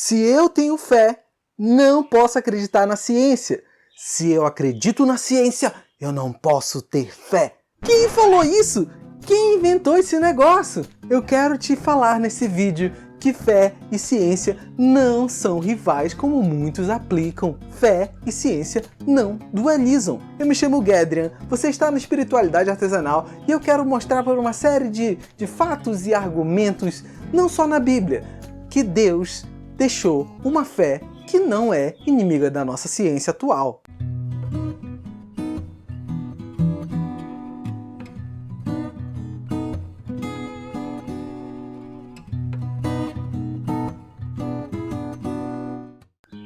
Se eu tenho fé, não posso acreditar na ciência. Se eu acredito na ciência, eu não posso ter fé. Quem falou isso? Quem inventou esse negócio? Eu quero te falar nesse vídeo que fé e ciência não são rivais como muitos aplicam. Fé e ciência não dualizam. Eu me chamo Gedrian, você está na Espiritualidade Artesanal e eu quero mostrar por uma série de fatos e argumentos, não só na Bíblia, que Deus deixou uma fé que não é inimiga da nossa ciência atual.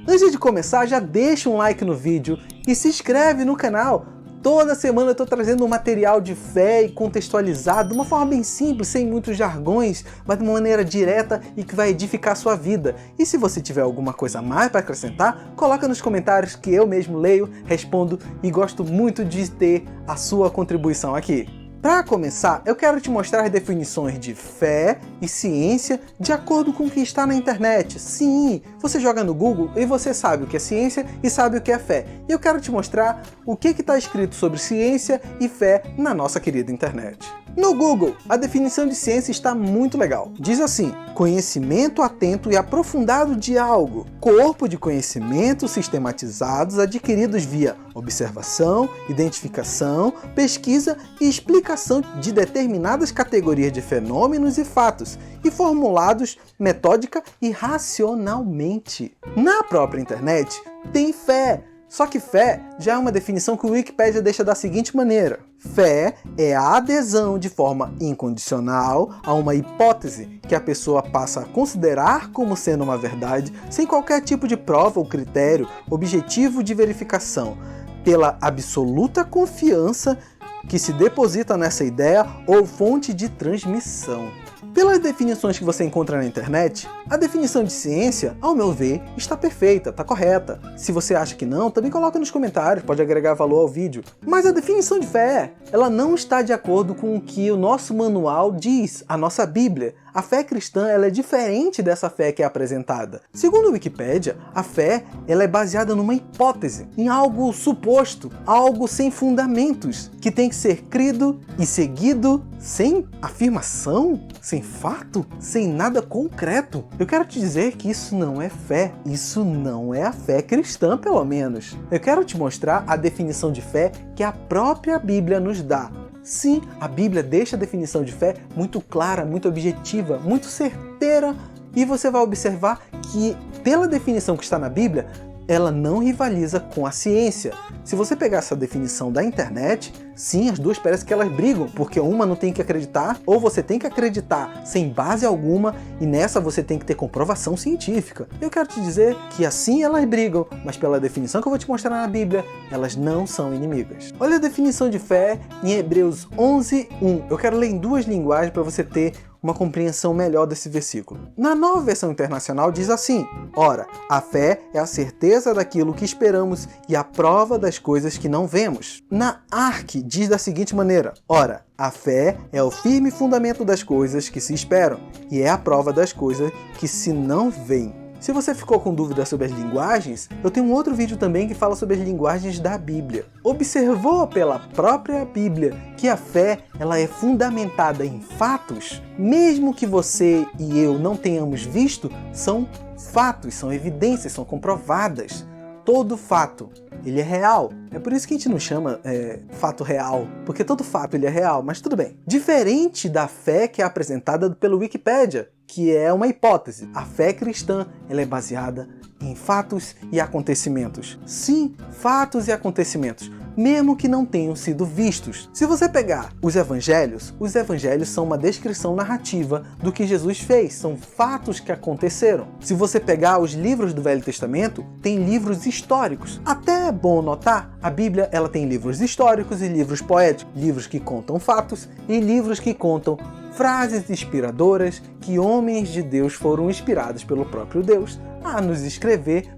Antes de começar, já deixa um like no vídeo e se inscreve no canal. Toda semana eu estou trazendo um material de fé e contextualizado, de uma forma bem simples, sem muitos jargões, mas de uma maneira direta e que vai edificar a sua vida. E se você tiver alguma coisa a mais para acrescentar, coloca nos comentários que eu mesmo leio, respondo e gosto muito de ter a sua contribuição aqui. Para começar, eu quero te mostrar as definições de fé e ciência de acordo com o que está na internet. Sim, você joga no Google e você sabe o que é ciência e sabe o que é fé. E eu quero te mostrar o que está escrito sobre ciência e fé na nossa querida internet. No Google, a definição de ciência está muito legal. Diz assim: conhecimento atento e aprofundado de algo. Corpo de conhecimentos sistematizados adquiridos via observação, identificação, pesquisa e explicação de determinadas categorias de fenômenos e fatos, e formulados metódica e racionalmente. Na própria internet, tem fé. Só que fé já é uma definição que o Wikipedia deixa da seguinte maneira: fé é a adesão de forma incondicional a uma hipótese que a pessoa passa a considerar como sendo uma verdade, sem qualquer tipo de prova ou critério objetivo de verificação, pela absoluta confiança que se deposita nessa ideia ou fonte de transmissão. Pelas definições que você encontra na internet, a definição de ciência, ao meu ver, está perfeita, está correta. Se você acha que não, também coloca nos comentários, pode agregar valor ao vídeo. Mas a definição de fé, ela não está de acordo com o que o nosso manual diz, a nossa Bíblia. A fé cristã ela é diferente dessa fé que é apresentada. Segundo o Wikipedia, a fé ela é baseada numa hipótese, em algo suposto, algo sem fundamentos, que tem que ser crido e seguido sem afirmação, sem fato, sem nada concreto. Eu quero te dizer que isso não é fé, isso não é a fé cristã, pelo menos. Eu quero te mostrar a definição de fé que a própria Bíblia nos dá. Sim, a Bíblia deixa a definição de fé muito clara, muito objetiva, muito certeira, e você vai observar que, pela definição que está na Bíblia, ela não rivaliza com a ciência. Se você pegar essa definição da internet, sim, as duas parecem que elas brigam, porque uma não tem que acreditar, ou você tem que acreditar sem base alguma, e nessa você tem que ter comprovação científica. Eu quero te dizer que assim elas brigam, mas pela definição que eu vou te mostrar na Bíblia, elas não são inimigas. Olha a definição de fé em Hebreus 11:1. Eu quero ler em duas linguagens para você ter uma compreensão melhor desse versículo. Na Nova Versão Internacional diz assim: ora, a fé é a certeza daquilo que esperamos e a prova das coisas que não vemos. Na Ark diz da seguinte maneira: ora, a fé é o firme fundamento das coisas que se esperam e é a prova das coisas que se não veem. Se você ficou com dúvidas sobre as linguagens, eu tenho um outro vídeo também que fala sobre as linguagens da Bíblia. Observou pela própria Bíblia que a fé ela é fundamentada em fatos? Mesmo que você e eu não tenhamos visto, são fatos, são evidências, são comprovadas. Todo fato, ele é real. É por isso que a gente não chama fato real, porque todo fato ele é real, mas tudo bem. Diferente da fé que é apresentada pelo Wikipedia, que é uma hipótese. A fé cristã ela é baseada em fatos e acontecimentos. Sim, fatos e acontecimentos, mesmo que não tenham sido vistos. Se você pegar os evangelhos são uma descrição narrativa do que Jesus fez, são fatos que aconteceram. Se você pegar os livros do Velho Testamento, tem livros históricos. Até é bom notar, a Bíblia ela tem livros históricos e livros poéticos, livros que contam fatos e livros que contam frases inspiradoras que homens de Deus foram inspirados pelo próprio Deus a nos escrever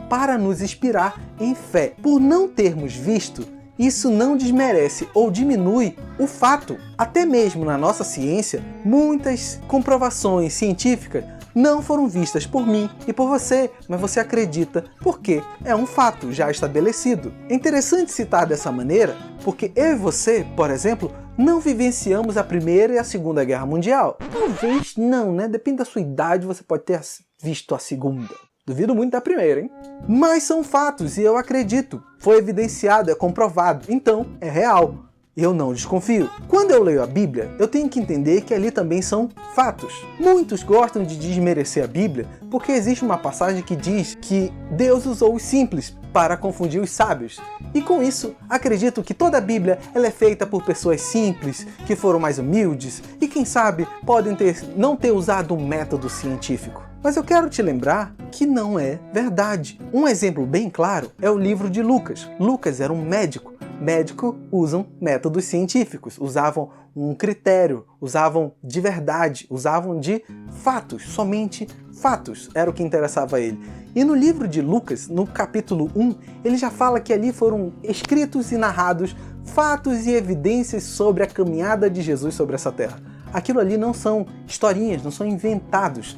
para nos inspirar em fé. Por não termos visto, isso não desmerece ou diminui o fato. Até mesmo na nossa ciência, muitas comprovações científicas não foram vistas por mim e por você, mas você acredita porque é um fato já estabelecido. É interessante citar dessa maneira porque eu e você, por exemplo, não vivenciamos a Primeira e a Segunda Guerra Mundial. Talvez não, né? Depende da sua idade, você pode ter visto a Segunda. Duvido muito da Primeira, hein? Mas são fatos e eu acredito. Foi evidenciado, é comprovado, então é real. Eu não desconfio. Quando eu leio a Bíblia, eu tenho que entender que ali também são fatos. Muitos gostam de desmerecer a Bíblia porque existe uma passagem que diz que Deus usou os simples para confundir os sábios. E com isso, acredito que toda a Bíblia ela é feita por pessoas simples, que foram mais humildes e quem sabe podem não ter usado um método científico. Mas eu quero te lembrar que não é verdade. Um exemplo bem claro é o livro de Lucas. Lucas era um médico. Médicos usam métodos científicos, usavam um critério, usavam de verdade, usavam de fatos, somente fatos era o que interessava a ele. E no livro de Lucas, no capítulo 1, ele já fala que ali foram escritos e narrados fatos e evidências sobre a caminhada de Jesus sobre essa terra. Aquilo ali não são historinhas, não são inventados.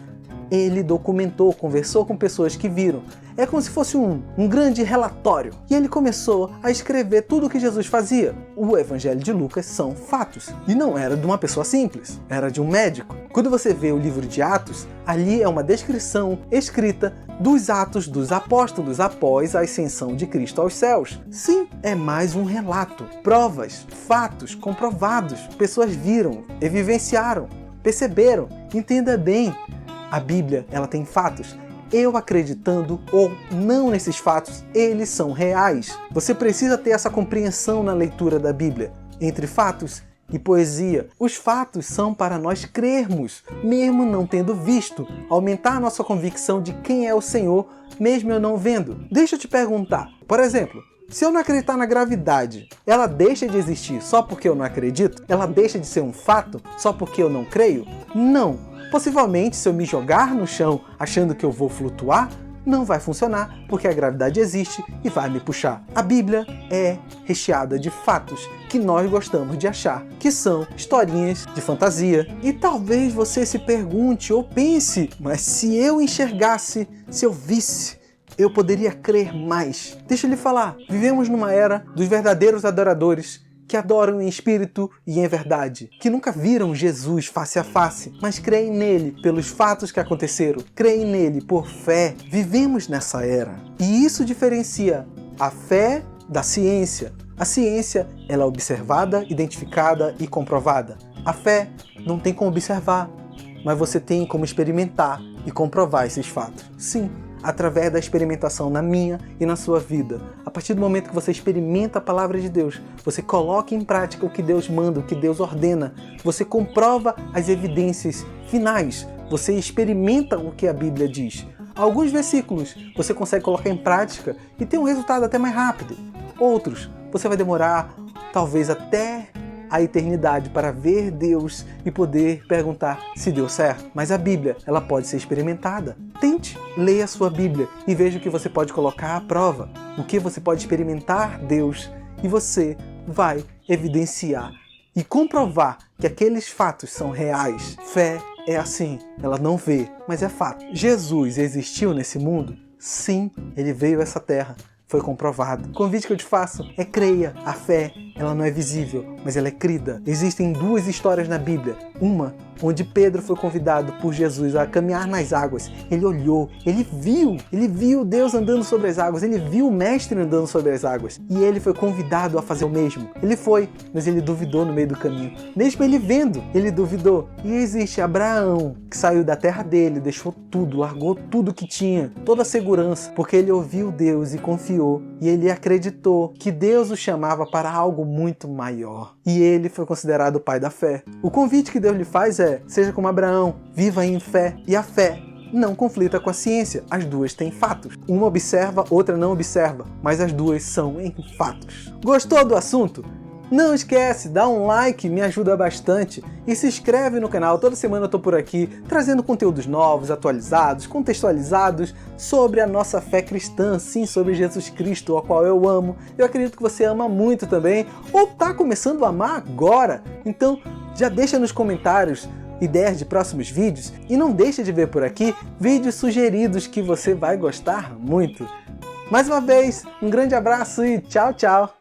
Ele documentou, conversou com pessoas que viram. É como se fosse um grande relatório. E ele começou a escrever tudo o que Jesus fazia. O Evangelho de Lucas são fatos. E não era de uma pessoa simples, era de um médico. Quando você vê o livro de Atos, ali é uma descrição escrita dos atos dos apóstolos após a ascensão de Cristo aos céus. Sim, é mais um relato. Provas, fatos comprovados. Pessoas viram, e vivenciaram, perceberam. Entenda bem. A Bíblia, ela tem fatos. Eu acreditando ou não nesses fatos, eles são reais. Você precisa ter essa compreensão na leitura da Bíblia, entre fatos e poesia. Os fatos são para nós crermos, mesmo não tendo visto, aumentar a nossa convicção de quem é o Senhor, mesmo eu não vendo. Deixa eu te perguntar, por exemplo, se eu não acreditar na gravidade, ela deixa de existir só porque eu não acredito? Ela deixa de ser um fato só porque eu não creio? Não. Possivelmente, se eu me jogar no chão achando que eu vou flutuar, não vai funcionar, porque a gravidade existe e vai me puxar. A Bíblia é recheada de fatos que nós gostamos de achar, que são historinhas de fantasia. E talvez você se pergunte ou pense, mas se eu enxergasse, se eu visse, eu poderia crer mais. Deixa eu lhe falar, vivemos numa era dos verdadeiros adoradores, que adoram em espírito e em verdade, que nunca viram Jesus face a face, mas creem nele pelos fatos que aconteceram, creem nele por fé. Vivemos nessa era. E isso diferencia a fé da ciência. A ciência, ela é observada, identificada e comprovada. A fé não tem como observar, mas você tem como experimentar e comprovar esses fatos. Sim, através da experimentação na minha e na sua vida. A partir do momento que você experimenta a palavra de Deus, você coloca em prática o que Deus manda, o que Deus ordena, você comprova as evidências finais, você experimenta o que a Bíblia diz. Alguns versículos você consegue colocar em prática e ter um resultado até mais rápido. Outros, você vai demorar talvez até a eternidade para ver Deus e poder perguntar se deu certo. Mas a Bíblia, ela pode ser experimentada. Tente, leia a sua Bíblia e veja o que você pode colocar à prova, o que você pode experimentar Deus e você vai evidenciar e comprovar que aqueles fatos são reais. Fé é assim, ela não vê, mas é fato. Jesus existiu nesse mundo? Sim, ele veio a essa terra. Foi comprovado. O convite que eu te faço é creia. A fé, ela não é visível, mas ela é crida. Existem duas histórias na Bíblia. Uma, onde Pedro foi convidado por Jesus a caminhar nas águas. Ele olhou, ele viu Deus andando sobre as águas, ele viu o Mestre andando sobre as águas. E ele foi convidado a fazer o mesmo. Ele foi, mas ele duvidou no meio do caminho. Mesmo ele vendo, ele duvidou. E existe Abraão, que saiu da terra dele, deixou tudo, largou tudo que tinha, toda a segurança, porque ele ouviu Deus e confiou. E ele acreditou que Deus o chamava para algo muito maior. E ele foi considerado o pai da fé. O convite que Deus lhe faz é, seja como Abraão, viva em fé. E a fé não conflita com a ciência. As duas têm fatos. Uma observa, outra não observa. Mas as duas são em fatos. Gostou do assunto? Não esquece, dá um like, me ajuda bastante. E se inscreve no canal, toda semana eu tô por aqui trazendo conteúdos novos, atualizados, contextualizados sobre a nossa fé cristã, sim, sobre Jesus Cristo, ao qual eu amo. Eu acredito que você ama muito também, ou tá começando a amar agora. Então já deixa nos comentários ideias de próximos vídeos e não deixe de ver por aqui vídeos sugeridos que você vai gostar muito. Mais uma vez, um grande abraço e tchau, tchau!